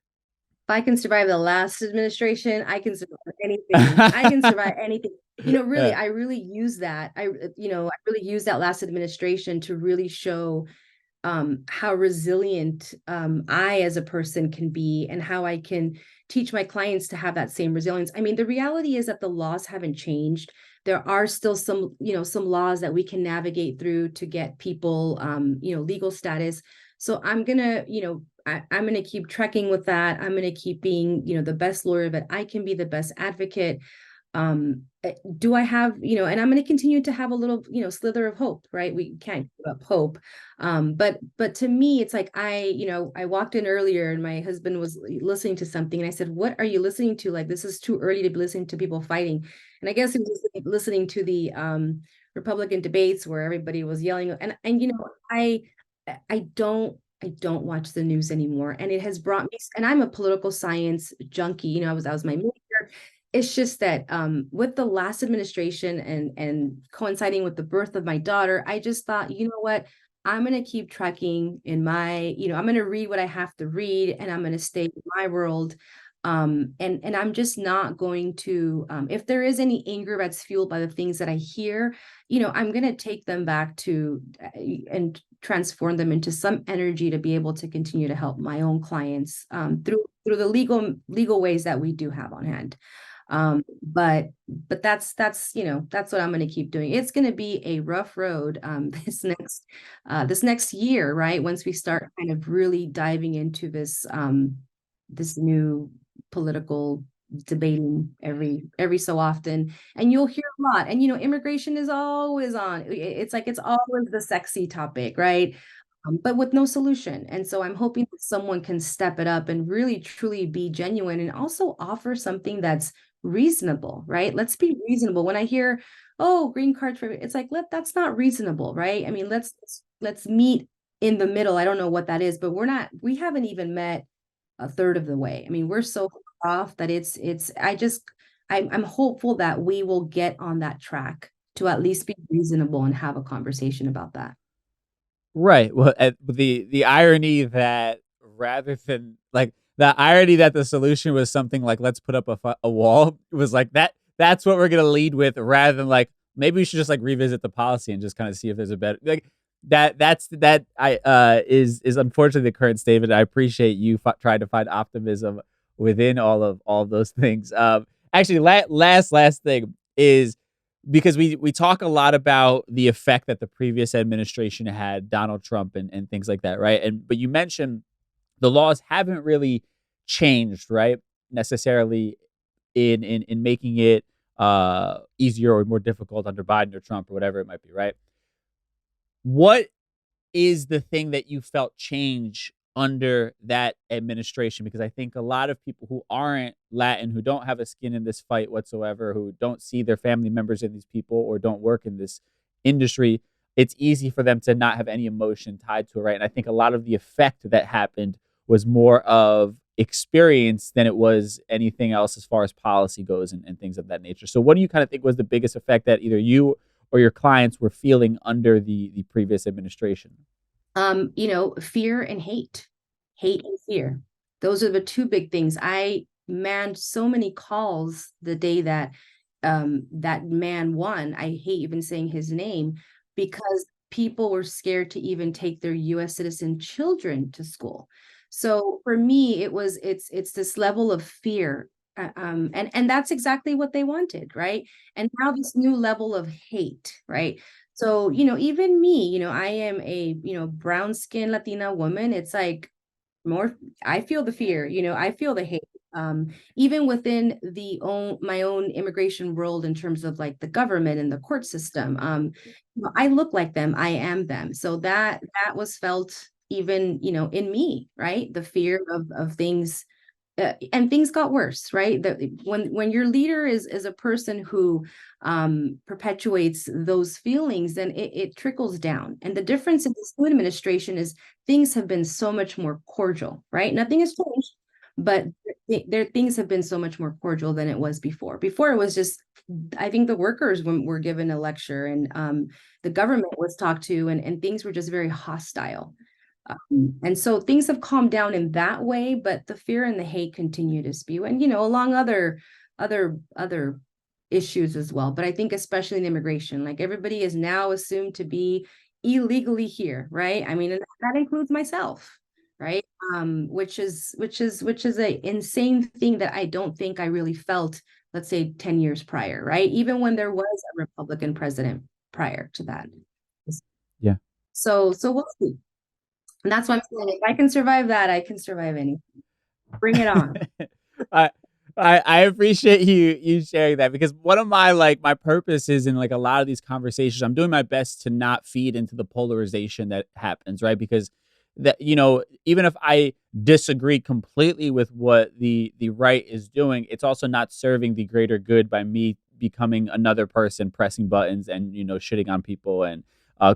If I can survive the last administration, I can survive anything. I can survive anything. Really, Yeah. I really use that. I really use that last administration to really show how resilient I as a person can be, and how I can teach my clients to have that same resilience. I mean, the reality is that the laws haven't changed. There are still some laws that we can navigate through to get people, legal status. So I'm gonna, I'm gonna keep trekking with that. I'm gonna keep being, the best lawyer that I can be, the best advocate. Do I have, and I'm going to continue to have a little, slither of hope, right? We can't give up hope. But to me, it's like, I walked in earlier and my husband was listening to something, and I said, "What are you listening to? Like, this is too early to be listening to people fighting." And I guess he was listening to the Republican debates where everybody was yelling. And I don't watch the news anymore, and it has brought me. And I'm a political science junkie. I was my major. It's just that with the last administration and coinciding with the birth of my daughter, I just thought, you know what? I'm going to keep trekking in my, I'm going to read what I have to read, and I'm going to stay in my world. And I'm just not going to, if there is any anger that's fueled by the things that I hear, I'm going to take them back to and transform them into some energy to be able to continue to help my own clients through the legal ways that we do have on hand. But that's what I'm going to keep doing. It's going to be a rough road this next year, right? Once we start kind of really diving into this new political debating every so often, and you'll hear a lot. And immigration is always on. It's like it's always the sexy topic, right? But with no solution. And so I'm hoping that someone can step it up and really truly be genuine and also offer something that's reasonable, right? Let's be reasonable. When I hear, oh, green cards for, it's like, that's not reasonable, right? I mean, let's meet in the middle. I don't know what that is, but we haven't even met a third of the way. I mean, we're so far off that I'm hopeful that we will get on that track to at least be reasonable and have a conversation about that. Right. Well, the irony that rather than like the irony that the solution was something like let's put up a wall was like that's what we're gonna lead with rather than like maybe we should just like revisit the policy and just kind of see if there's a better like that I is unfortunately the current statement. I appreciate you trying to find optimism within all of those things. Actually, last thing is because we talk a lot about the effect that the previous administration had, Donald Trump and things like that, right? But you mentioned the laws haven't really changed, right? Necessarily in making it easier or more difficult under Biden or Trump or whatever it might be, right? What is the thing that you felt change under that administration? Because I think a lot of people who aren't Latin, who don't have a skin in this fight whatsoever, who don't see their family members in these people or don't work in this industry, it's easy for them to not have any emotion tied to it, right? And I think a lot of the effect that happened was more of experience than it was anything else as far as policy goes and things of that nature. So what do you kind of think was the biggest effect that either you or your clients were feeling under the previous administration? Fear and hate and fear. Those are the two big things. I manned so many calls the day that that man won. I hate even saying his name because people were scared to even take their US citizen children to school. So for me, it's this level of fear. And that's exactly what they wanted, right? And now this new level of hate, right? So, even me, I am a, brown skinned Latina woman. It's like more, I feel the fear, I feel the hate. Even within my own immigration world in terms of like the government and the court system. I look like them, I am them. So that was felt even, in me, right? The fear of things and things got worse, right? When your leader is a person who perpetuates those feelings, then it trickles down. And the difference in this new administration is things have been so much more cordial, right? Nothing has changed, but things have been so much more cordial than it was before. Before it was just, I think the workers were given a lecture and the government was talked to, and things were just very hostile. And so things have calmed down in that way, but the fear and the hate continue to spew, and along other issues as well. But I think especially in immigration, like everybody is now assumed to be illegally here, right? I mean, and that includes myself, right? Which is a insane thing that I don't think I really felt, let's say 10 years prior, right? Even when there was a Republican president prior to that. Yeah. So we'll see. And that's why I'm saying if I can survive that, I can survive anything. Bring it on. I appreciate you sharing that because one of my purpose is in like a lot of these conversations, I'm doing my best to not feed into the polarization that happens, right? Because that, even if I disagree completely with what the right is doing, it's also not serving the greater good by me becoming another person pressing buttons and, shitting on people and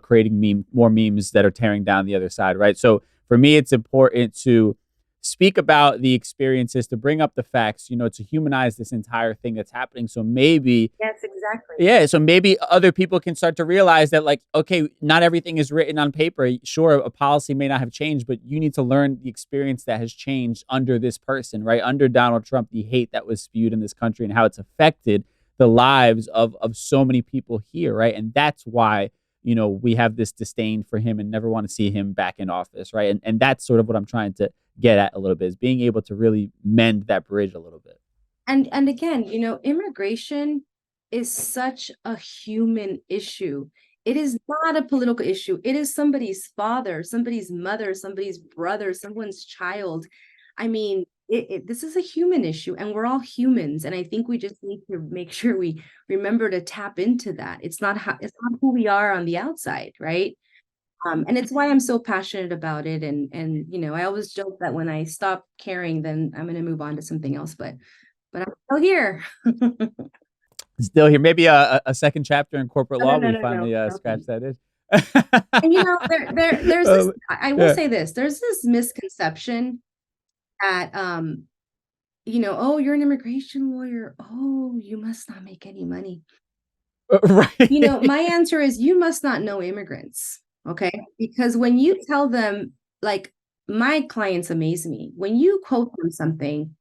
creating more memes that are tearing down the other side, right? So for me, it's important to speak about the experiences, to bring up the facts, to humanize this entire thing that's happening. So maybe, yes, exactly. Yeah, so maybe other people can start to realize that, like, okay, not everything is written on paper. Sure, a policy may not have changed, but you need to learn the experience that has changed under this person, right? Under Donald Trump, the hate that was spewed in this country and how it's affected the lives of so many people here, right? And that's why we have this disdain for him and never want to see him back in office, right? And that's sort of what I'm trying to get at a little bit, is being able to really mend that bridge a little bit. And again, immigration is such a human issue. It is not a political issue. It is somebody's father, somebody's mother, somebody's brother, someone's child. I mean, this is a human issue, and we're all humans. And I think we just need to make sure we remember to tap into that. It's not who we are on the outside, right? And it's why I'm so passionate about it. And I always joke that when I stop caring, then I'm going to move on to something else. But I'm still here. Still here. Maybe a second chapter in corporate law. No, We finally scratched that in. And there's this, I will say this, there's this misconception that, oh, you're an immigration lawyer. Oh, you must not make any money. Right. My answer is you must not know immigrants. Okay. Because when you tell them, like, my clients amaze me. When you quote them something,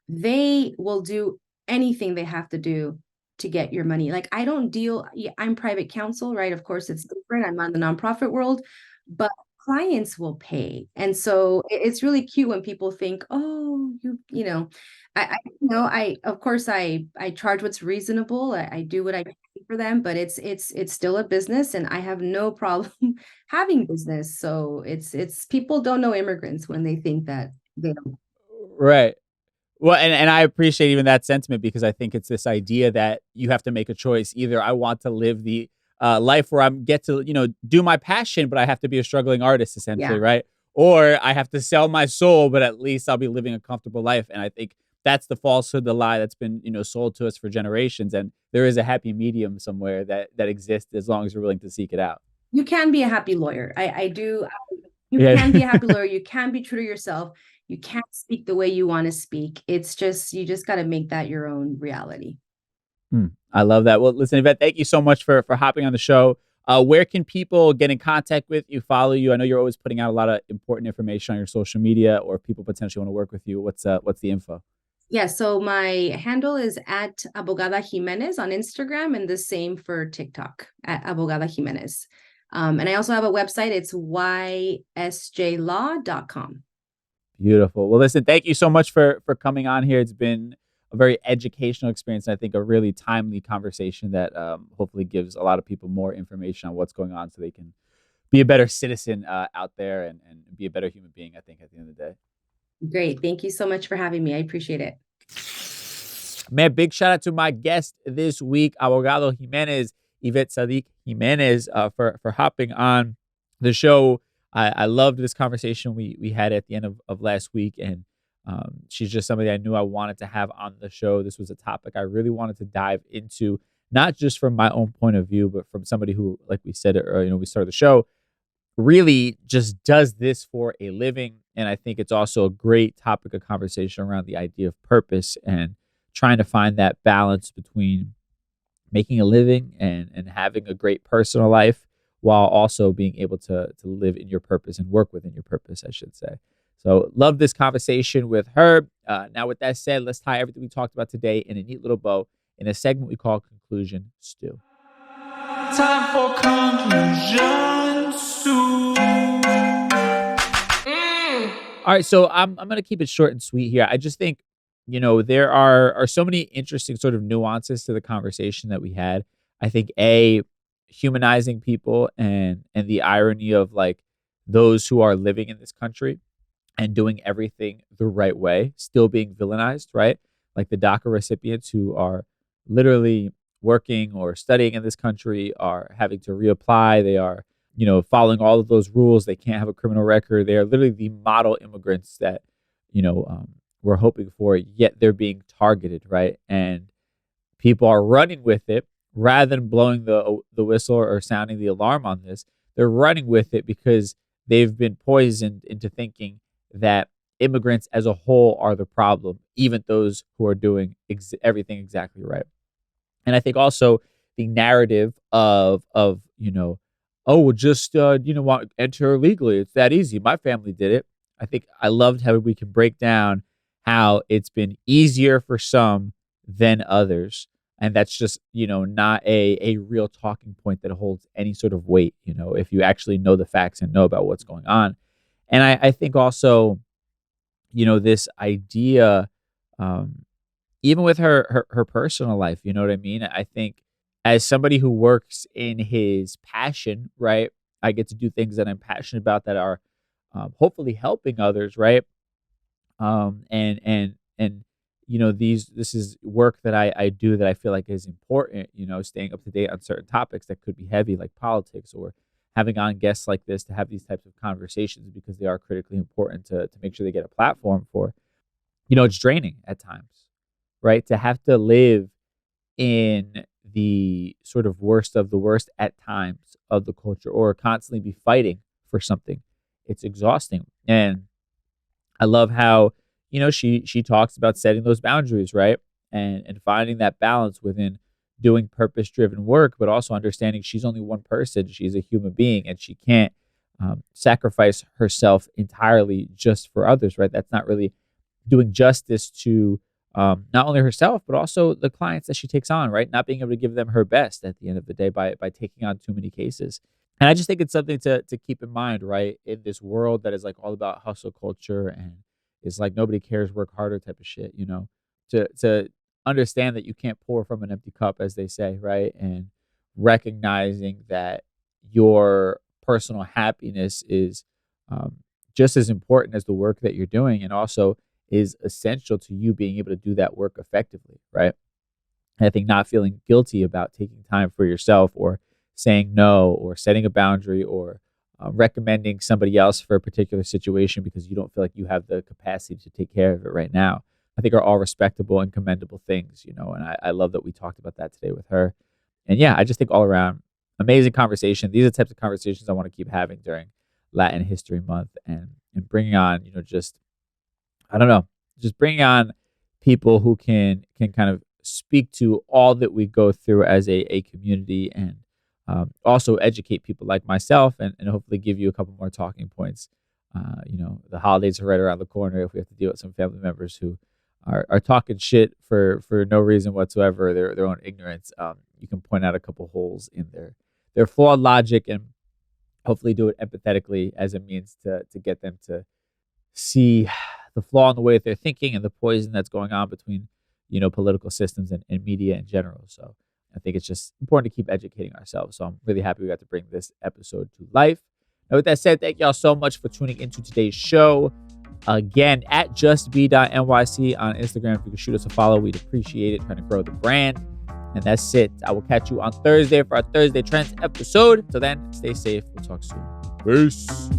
they will do anything they have to do to get your money. Like, I'm private counsel, right? Of course, it's different. I'm on the nonprofit world, but clients will pay. And so it's really cute when people think, oh, of course I charge what's reasonable. I do what I can for them, but it's still a business, and I have no problem having business. So it's people don't know immigrants when they think that they don't. Right. Well, and I appreciate even that sentiment, because I think it's this idea that you have to make a choice. Either I want to live the life where I get to, do my passion, but I have to be a struggling artist, essentially, right? Or I have to sell my soul, but at least I'll be living a comfortable life. And I think that's the falsehood, the lie that's been, sold to us for generations. And there is a happy medium somewhere that exists, as long as you're willing to seek it out. You can be a happy lawyer. You can be a happy lawyer. You can be true to yourself. You can't speak the way you want to speak. It's just, you just got to make that your own reality. I love that. Well, listen, Yvette, thank you so much for hopping on the show. Where can people get in contact with you, follow you? I know you're always putting out a lot of important information on your social media, or if people potentially want to work with you. What's the info? Yeah, so my handle is at Abogada Jimenez on Instagram, and the same for TikTok at Abogada Jimenez. And I also have a website. It's ysjlaw.com. Beautiful. Well, listen, thank you so much for coming on here. It's been a very educational experience, and I think a really timely conversation that hopefully gives a lot of people more information on what's going on, so they can be a better citizen out there and be a better human being, I think, at the end of the day. Great. Thank you so much for having me. I appreciate it. Man, big shout out to my guest this week, Abogada Jimenez, Yvette Saddik Jimenez, for hopping on the show. I loved this conversation we had at the end of last week, and she's just somebody I knew I wanted to have on the show. This was a topic I really wanted to dive into, not just from my own point of view, but from somebody who, like we said, we started the show, really just does this for a living. And I think it's also a great topic of conversation around the idea of purpose and trying to find that balance between making a living and having a great personal life, while also being able to live in your purpose and work within your purpose, I should say. So love this conversation with her. Now, with that said, let's tie everything we talked about today in a neat little bow in a segment we call Conclusion Stew. Time for Conclusion Stew. All right, so I'm going to keep it short and sweet here. I just think, there are so many interesting sort of nuances to the conversation that we had. I think, humanizing people and the irony of, like, those who are living in this country and doing everything the right way still being villainized, right? Like the DACA recipients who are literally working or studying in this country are having to reapply. They are, following all of those rules. They can't have a criminal record. They are literally the model immigrants that, we're hoping for, yet they're being targeted, right? And people are running with it rather than blowing the whistle or sounding the alarm on this. They're running with it because they've been poisoned into thinking that immigrants as a whole are the problem, even those who are doing everything exactly right. And I think also the narrative of oh, well, just enter legally. It's that easy. My family did it. I think I loved how we can break down how it's been easier for some than others. And that's just, not a real talking point that holds any sort of weight, if you actually know the facts and know about what's going on. And I think also, this idea, even with her personal life, you know what I mean? I think as somebody who works in his passion, right, I get to do things that I'm passionate about that are hopefully helping others, right? And this is work that I do that I feel like is important, staying up to date on certain topics that could be heavy, like politics, or having on guests like this to have these types of conversations, because they are critically important to make sure they get a platform for. It's draining at times, right? To have to live in the sort of worst of the worst at times of the culture, or constantly be fighting for something. It's exhausting. And I love how, she talks about setting those boundaries, right? And finding that balance within doing purpose-driven work, but also understanding she's only one person. She's a human being, and she can't sacrifice herself entirely just for others, right? That's not really doing justice to not only herself, but also the clients that she takes on, right? Not being able to give them her best at the end of the day by taking on too many cases. And I just think it's something to keep in mind, right? In this world that is like all about hustle culture, and it's like nobody cares, work harder type of shit, to understand that you can't pour from an empty cup, as they say, right? And recognizing that your personal happiness is just as important as the work that you're doing, and also is essential to you being able to do that work effectively, right? And I think not feeling guilty about taking time for yourself, or saying no, or setting a boundary, or recommending somebody else for a particular situation because you don't feel like you have the capacity to take care of it right now, I think are all respectable and commendable things, and I love that we talked about that today with her. And yeah, I just think all around, amazing conversation. These are the types of conversations I want to keep having during Latin History Month, and bringing on, just bringing on people who can kind of speak to all that we go through as a community, and also educate people like myself, and hopefully give you a couple more talking points. The holidays are right around the corner. If we have to deal with some family members who are talking shit for no reason whatsoever, their own ignorance, you can point out a couple holes in their flawed logic, and hopefully do it empathetically as a means to get them to see the flaw in the way that they're thinking, and the poison that's going on between, political systems and media in general. So I think it's just important to keep educating ourselves. So I'm really happy we got to bring this episode to life. Now, with that said, thank y'all so much for tuning into today's show. Again, at justb.nyc on Instagram. If you could shoot us a follow, we'd appreciate it. Trying to grow the brand. And that's it. I will catch you on Thursday for our Thursday Trends episode. Till then, stay safe. We'll talk soon. Peace.